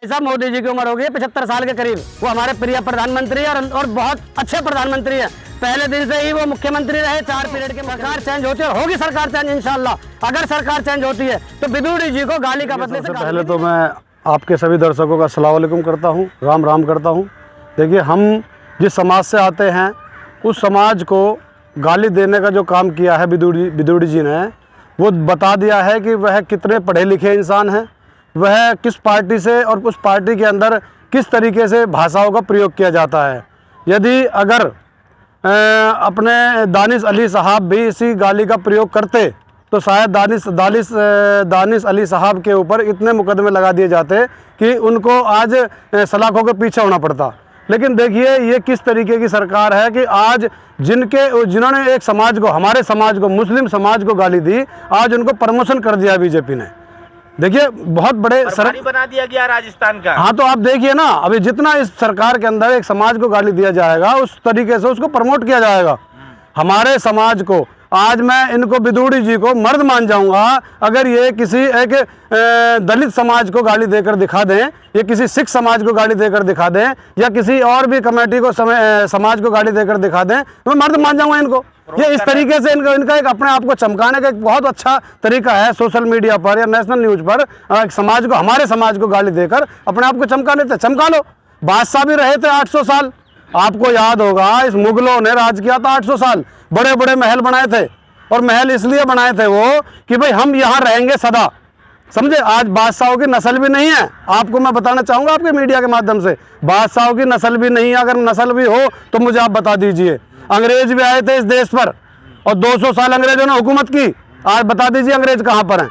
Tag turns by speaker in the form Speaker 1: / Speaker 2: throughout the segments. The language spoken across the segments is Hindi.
Speaker 1: साहब मोदी जी की उम्र हो गई है 75 साल के करीब। वो हमारे प्रिय प्रधानमंत्री और बहुत अच्छे प्रधानमंत्री हैं। पहले दिन से ही वो मुख्यमंत्री रहे। 4 पीरियड की सरकार चेंज होती है और होगी सरकार चेंज इंशाल्लाह। अगर सरकार चेंज होती है तो बिदुड़ी जी को गाली का बदले से
Speaker 2: पहले तो मैं आपके सभी दर्शकों का अस्सलाम वालेकुम करता हूँ, राम राम करता हूँ। देखिए, हम जिस समाज से आते हैं उस समाज को गाली देने का जो काम किया है बिदुड़ी जी ने, वो बता दिया है कि वह कितने पढ़े लिखे इंसान हैं, वह किस पार्टी से और उस पार्टी के अंदर किस तरीके से भाषाओं का प्रयोग किया जाता है। यदि अगर अपने दानिश अली साहब भी इसी गाली का प्रयोग करते तो शायद दानिश अली साहब के ऊपर इतने मुकदमे लगा दिए जाते कि उनको आज सलाखों के पीछे होना पड़ता। लेकिन देखिए, ये किस तरीके की सरकार है कि आज जिन्होंने एक समाज को, हमारे समाज को, मुस्लिम समाज को गाली दी, आज उनको प्रमोशन कर दिया बीजेपी ने। देखिए, बहुत बड़े
Speaker 3: बना दिया गया राजस्थान का।
Speaker 2: हाँ, तो आप देखिए ना, अभी जितना इस सरकार के अंदर एक समाज को गाली दिया जाएगा उस तरीके से उसको प्रमोट किया जाएगा। हमारे समाज को आज मैं इनको बिदुड़ी जी को मर्द मान जाऊंगा अगर ये किसी एक दलित समाज को गाली देकर दिखा दें, या किसी सिख समाज को गाली देकर दिखा दें, या किसी और भी कमेटी को समाज को गाली देकर दिखा दें, तो मैं मर्द मान जाऊंगा इनको। ये इस तरीके से इनका एक अपने आप को चमकाने का एक बहुत अच्छा तरीका है। सोशल मीडिया पर या नेशनल न्यूज़ पर समाज को, हमारे समाज को गाली देकर अपने आप को चमका लेते। चमका लो। बादशाह भी रहे थे 800 साल। आपको याद होगा, इस मुगलों ने राज किया था 800 साल। बड़े बड़े महल बनाए थे, और महल इसलिए बनाए थे वो कि भाई हम यहाँ रहेंगे सदा, समझे। आज बादशाहों की नस्ल भी नहीं है। आपको मैं बताना चाहूँगा आपके मीडिया के माध्यम से, बादशाहों की नस्ल भी नहीं है। अगर नस्ल भी हो तो मुझे आप बता दीजिए। अंग्रेज भी आए थे इस देश पर और 200 साल अंग्रेजों ने हुकूमत की। आज बता दीजिए अंग्रेज कहाँ पर हैं।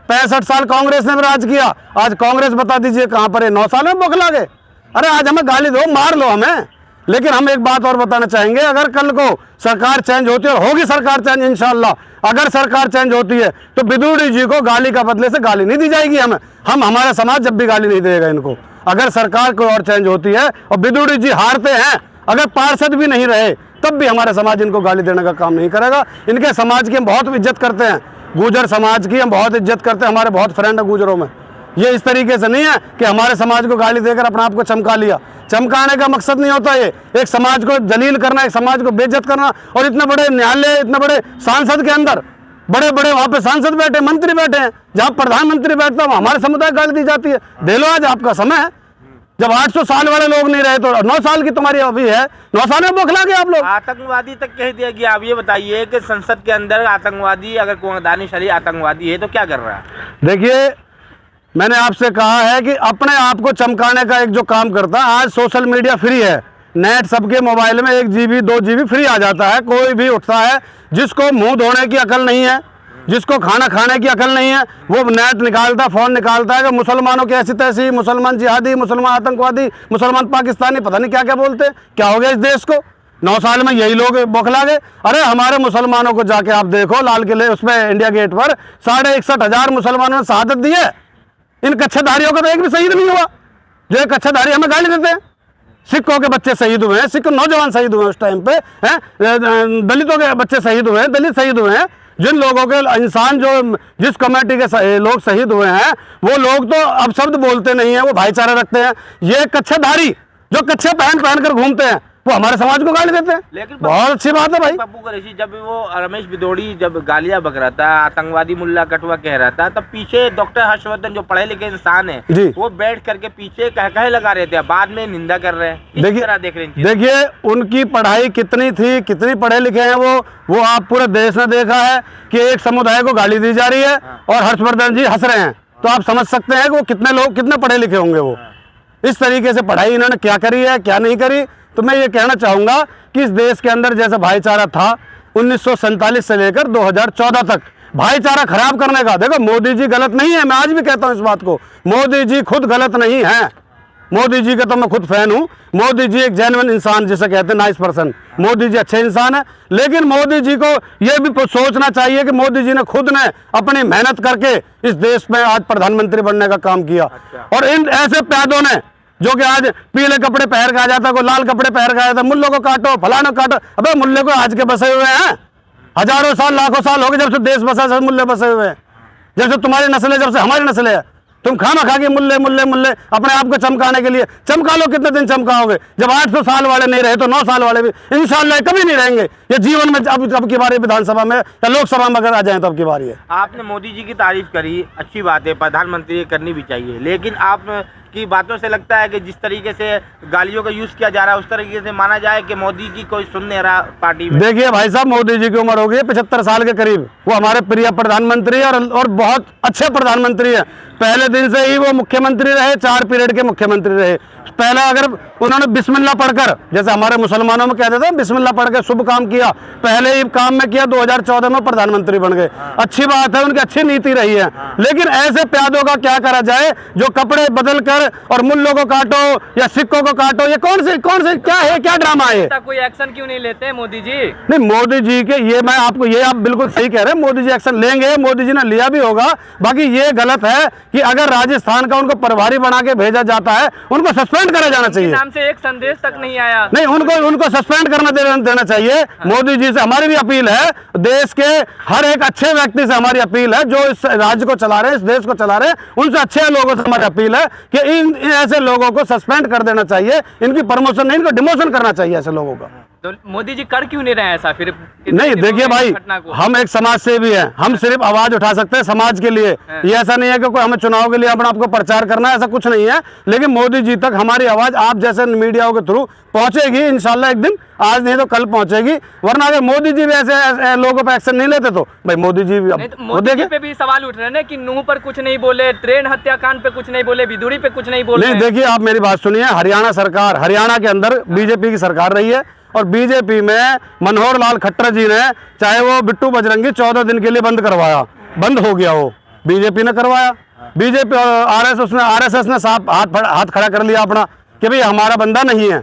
Speaker 2: 65 साल कांग्रेस ने भी राज किया। आज कांग्रेस बता दीजिए कहाँ पर है। 9 साल में बौखला गए। अरे आज हमें गाली दो, मार लो हमें, लेकिन हम एक बात और बताना चाहेंगे, अगर कल को सरकार चेंज होती है और होगी सरकार चेंज इंशाल्लाह, अगर सरकार चेंज होती है तो बिदुड़ी जी को गाली का बदले से गाली नहीं दी जाएगी। हमारा समाज जब भी गाली नहीं देगा इनको। अगर सरकार कोई और चेंज होती है और बिदुड़ी जी हारते हैं, अगर पार्षद भी नहीं रहे, तब भी हमारा समाज इनको गाली देने का काम नहीं करेगा। इनके समाज की हम बहुत इज्जत करते हैं, गुजर समाज की हम बहुत इज्जत करते हैं। हमारे बहुत फ्रेंड है गुजरों में। ये इस तरीके से नहीं है कि हमारे समाज को गाली देकर अपने आप को चमका लिया। चमकाने का मकसद नहीं होता ये एक समाज को जलील करना, एक समाज को बेइज्जत करना। और इतने बड़े न्यायालय, इतने बड़े सांसद के अंदर बड़े बड़े वहाँ पे सांसद बैठे, मंत्री बैठे हैं, जहाँ प्रधानमंत्री बैठता है हमारे समुदाय को गाली दी जाती है। दे लो, आज आपका समय है। जब 800 साल वाले लोग नहीं रहे तो 9 साल की तुम्हारी अभी है, 9 साल में बौखला गए आप लोग।
Speaker 3: आतंकवादी तक कह दिया गया। आप ये बताइए कि संसद के अंदर आतंकवादी, अगर कोई दानिश अली आतंकवादी है तो क्या कर रहा है?
Speaker 2: देखिए, मैंने आपसे कहा है कि अपने आप को चमकाने का एक जो काम करता है, आज सोशल मीडिया फ्री है, नेट सबके मोबाइल में 1 GB 2 GB फ्री आ जाता है। कोई भी उठता है, जिसको मुंह धोने की अकल नहीं है, जिसको खाना खाने की अकल नहीं है, वो नेट निकालता, फ़ोन निकालता है कि मुसलमानों की ऐसी तैसी, मुसलमान जिहादी, मुसलमान आतंकवादी, मुसलमान पाकिस्तानी, पता नहीं क्या क्या बोलते हैं। क्या हो गया इस देश को? 9 साल में यही लोग बौखला गए। अरे हमारे मुसलमानों को जाके आप देखो, लाल किले उसमें इंडिया गेट पर 61,500 मुसलमानों ने शहादत दी है। इन कच्छाधारियों का तो एक भी शहीद नहीं हुआ, जो एक कच्छाधारी हमें गाली देते हैं। सिखों के बच्चे शहीद हुए हैं, सिख नौजवान शहीद हुए उस टाइम पे हैं, दलितों के बच्चे शहीद हुए हैं, दलित शहीद हुए हैं। जिन लोगों के इंसान, जो जिस कमेटी के लोग शहीद हुए हैं, वो लोग तो अब शब्द बोलते नहीं है, वो भाईचारा रखते हैं। ये कच्छाधारी जो कच्छे पहन कर घूमते हैं, वो हमारे समाज को गाली देते हैं।
Speaker 3: लेकिन
Speaker 2: बहुत अच्छी बात है भाई।
Speaker 3: पप्पू कुरैशी, जब वो रमेश बिदोड़ी जब गालियां बक रहा था, आतंकवादी मुल्ला कटवा कह रहा था, तब पीछे डॉक्टर हर्षवर्धन जो पढ़े लिखे इंसान है, वो बैठ करके पीछे कह लगा रहे थे, बाद में निंदा कर रहे हैं। इस तरह देख रहे हैं।
Speaker 2: देखिए, उनकी पढ़ाई कितनी थी, कितनी पढ़े लिखे हैं वो आप पूरे देश ने देखा है कि एक समुदाय को गाली दी जा रही है और हर्षवर्धन जी हंस रहे हैं। तो आप समझ सकते हैं कि वो कितने लोग, कितने पढ़े लिखे होंगे। वो इस तरीके से पढ़ाई इन्होंने क्या करी है, क्या नहीं करी। तो मैं ये कहना चाहूँगा कि इस देश के अंदर जैसा भाईचारा था 1947 से लेकर 2014 तक, भाईचारा खराब करने का, देखो मोदी जी गलत नहीं है, मैं आज भी कहता हूँ इस बात को। मोदी जी खुद गलत नहीं है। मोदी जी का तो मैं खुद फैन हूँ। मोदी जी एक जेन्युइन इंसान जिसे कहते हैं, नाइस पर्सन। मोदी जी अच्छे इंसान है, लेकिन मोदी जी को ये भी सोचना चाहिए कि मोदी जी ने खुद ने अपनी मेहनत करके इस देश में आज प्रधानमंत्री बनने का काम किया। और इन ऐसे प्यादों ने जो कि आज पीले कपड़े पहन के आ जाता, कोई लाल कपड़े पहन के आ जाता, मुल्लों को काटो, फलाना काटो। अबे मुल्ले को आज के बसे हुए हैं, हजारों साल, लाखों साल हो गए जब से देश बसा, सब मुल्ले बसे हुए हैं। जब से तुम्हारी नस्ल है, जब से हमारी नस्ल है, तुम खाना खा के मुल्ले मुल्ले मुल्ले अपने आप को चमकाने के लिए चमका लो। कितने दिन चमकाओगे? जब 800 साल वाले नहीं रहे तो 9 साल वाले भी इंशाल्लाह कभी नहीं रहेंगे। ये जीवन में अब की बारी विधानसभा में या लोकसभा में अगर आ जाए तो अब की बारी है।
Speaker 3: आपने मोदी जी की तारीफ करी, अच्छी बात है, प्रधानमंत्री करनी भी चाहिए, लेकिन आप की बातों से लगता है कि जिस तरीके से गालियों का यूज किया जा रहा है उस तरीके से माना जाए कि मोदी की कोई सुन नहीं रहा पार्टी में।
Speaker 2: देखिए भाई साहब, मोदी जी की उम्र हो गई 75 साल के करीब। वो हमारे प्रिय प्रधानमंत्री है और बहुत अच्छे प्रधानमंत्री है। पहले दिन से ही वो मुख्यमंत्री रहे, 4 पीरियड के मुख्यमंत्री रहे। पहला अगर उन्होंने बिस्मिल्लाह पढ़कर, जैसे हमारे मुसलमानों में कहते थे बिस्मिल्लाह पढ़ के शुभ काम किया, पहले ही काम में किया, 2014 में प्रधानमंत्री बन गए। अच्छी बात है, उनकी अच्छी नीति रही है। लेकिन ऐसे प्यादों का क्या करा जाए जो कपड़े बदल कर और मुल्लों को काटो या सिक्कों को काटो? ये कौन से क्या है, क्या ड्रामा है?
Speaker 4: कोई एक्शन क्यों नहीं लेते मोदी जी?
Speaker 2: नहीं, मोदी जी के ये मैं आपको ये आप बिल्कुल सही कह रहे हैं, मोदी जी एक्शन लेंगे, मोदी जी ने लिया भी होगा। बाकी ये गलत है कि अगर राजस्थान का उनको प्रभारी बना के भेजा जाता है, उनको सस्पेंड करा जाना चाहिए।
Speaker 4: नाम से एक संदेश तक नहीं आया।
Speaker 2: नहीं, उनको सस्पेंड करना देना चाहिए। मोदी जी से हमारी भी अपील है, देश के हर एक अच्छे व्यक्ति से हमारी अपील है जो इस राज्य को चला रहे हैं, इस देश को चला रहे हैं, उनसे अच्छे लोगों से हमारी अपील है कि इन ऐसे लोगों को सस्पेंड कर देना चाहिए। इनकी प्रमोशन नहीं, इनको डिमोशन करना चाहिए ऐसे लोगों का।
Speaker 4: तो मोदी जी कर क्यों नहीं रहे ऐसा फिर?
Speaker 2: नहीं, देखिए भाई, हम एक समाज सेवी हैं, हम सिर्फ आवाज उठा सकते हैं समाज के लिए। ये ऐसा नहीं है कि कोई हमें चुनाव के लिए अपना आपको प्रचार करना है, ऐसा कुछ नहीं है। लेकिन मोदी जी तक हमारी आवाज आप जैसे मीडिया के थ्रू पहुंचेगी इंशाल्लाह एक दिन, आज नहीं तो कल पहुंचेगी। वरना अगर मोदी जी भी ऐसे लोगों पर एक्शन नहीं लेते तो भाई मोदी जी भी
Speaker 4: मोदी जी पे भी सवाल उठ रहे हैं कि नूह पर कुछ नहीं बोले, ट्रेन हत्याकांड पे कुछ नहीं बोले, विदुरी पे कुछ नहीं बोले।
Speaker 2: नहीं, देखिए आप मेरी बात सुनिए, हरियाणा के अंदर बीजेपी की सरकार रही है और बीजेपी में मनोहर लाल खट्टर जी ने, चाहे वो बिट्टू बजरंगी 14 दिन के लिए बंद करवाया, बंद हो गया, वो बीजेपी ने करवाया। बीजेपी आरएसएस ने साफ हाथ खड़ा कर लिया अपना कि भाई हमारा बंदा नहीं है।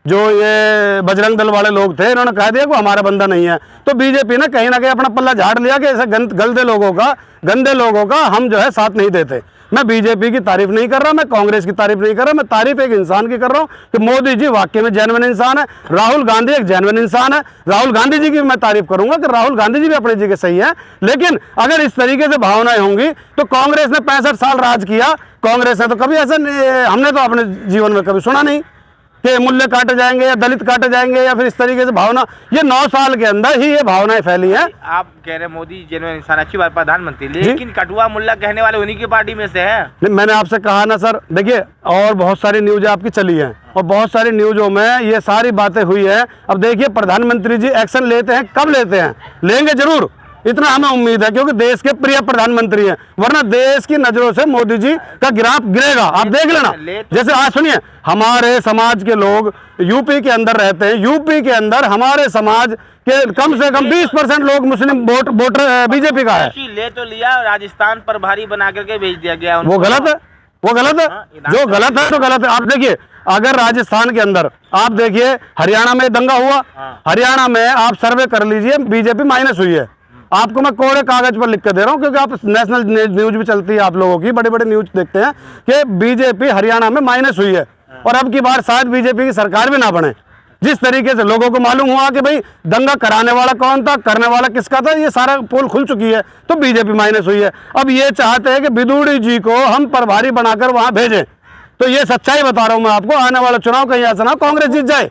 Speaker 2: जो ये बजरंग दल वाले लोग थे, इन्होंने कह दिया कि हमारा बंदा नहीं है। तो बीजेपी ने कहीं ना कहीं अपना पल्ला झाड़ लिया कि ऐसे गंदे लोगों का हम जो है साथ नहीं देते। मैं बीजेपी की तारीफ नहीं कर रहा, मैं कांग्रेस की तारीफ नहीं कर रहा, मैं तारीफ एक इंसान की कर रहा हूँ कि मोदी जी वाकई में जेन्युइन इंसान है। राहुल गांधी एक जेन्युइन इंसान है। राहुल गांधी जी की मैं तारीफ करूंगा कि राहुल गांधी जी भी अपनी जगह सही है। लेकिन अगर इस तरीके से भावनाएं होंगी तो कांग्रेस ने 65 साल राज किया, कांग्रेस ने तो कभी ऐसा हमने तो अपने जीवन में कभी सुना नहीं कि मूल्य काटे जाएंगे या दलित काटे जाएंगे या फिर इस तरीके से भावना। ये 9 साल के अंदर ही ये भावनाएं फैली हैं।
Speaker 3: आप कह रहे हैं मोदी जेन्युइन इंसान, अच्छी बात, प्रधानमंत्री, लेकिन कटुआ मुल्ला कहने वाले उन्हीं की पार्टी में से है।
Speaker 2: मैंने आपसे कहा ना सर, देखिए और बहुत सारी न्यूज आपकी चली है और बहुत सारी न्यूजों में ये सारी बातें हुई है। अब देखिए प्रधानमंत्री जी एक्शन लेते हैं, कब लेते हैं? लेंगे जरूर, इतना हमें उम्मीद है, क्योंकि देश के प्रिय प्रधानमंत्री हैं। वरना देश की नजरों से मोदी जी का गिराफ गिरेगा, आप देख लेना। जैसे आज सुनिए, हमारे समाज के लोग यूपी के अंदर रहते हैं, यूपी के अंदर हमारे समाज के कम से कम 20% लोग मुस्लिम वोटर बीजेपी का है।
Speaker 3: ले तो लिया, राजस्थान पर भारी बना करके भेज दिया गया।
Speaker 2: वो गलत है, वो गलत है। जो गलत है तो गलत है। आप देखिए, अगर राजस्थान के अंदर आप देखिए, हरियाणा में दंगा हुआ, हरियाणा में आप सर्वे कर लीजिए, बीजेपी माइनस हुई है। आपको मैं कोरे कागज पर लिख कर दे रहा हूं, क्योंकि आप नेशनल न्यूज भी चलती है आप लोगों की, बड़े बड़े न्यूज देखते हैं कि बीजेपी हरियाणा में माइनस हुई है। और अब की बार शायद बीजेपी की सरकार भी ना बने। जिस तरीके से लोगों को मालूम हुआ कि भाई दंगा कराने वाला कौन था, करने वाला किसका था, ये सारा पोल खुल चुकी है, तो बीजेपी माइनस हुई है। अब ये चाहते हैं कि बिदुड़ी जी को हम प्रभारी बनाकर वहां भेजें। तो ये सच्चाई बता रहा हूं मैं आपको, आने वाला चुनाव कहीं ऐसा ना कांग्रेस जीत जाए।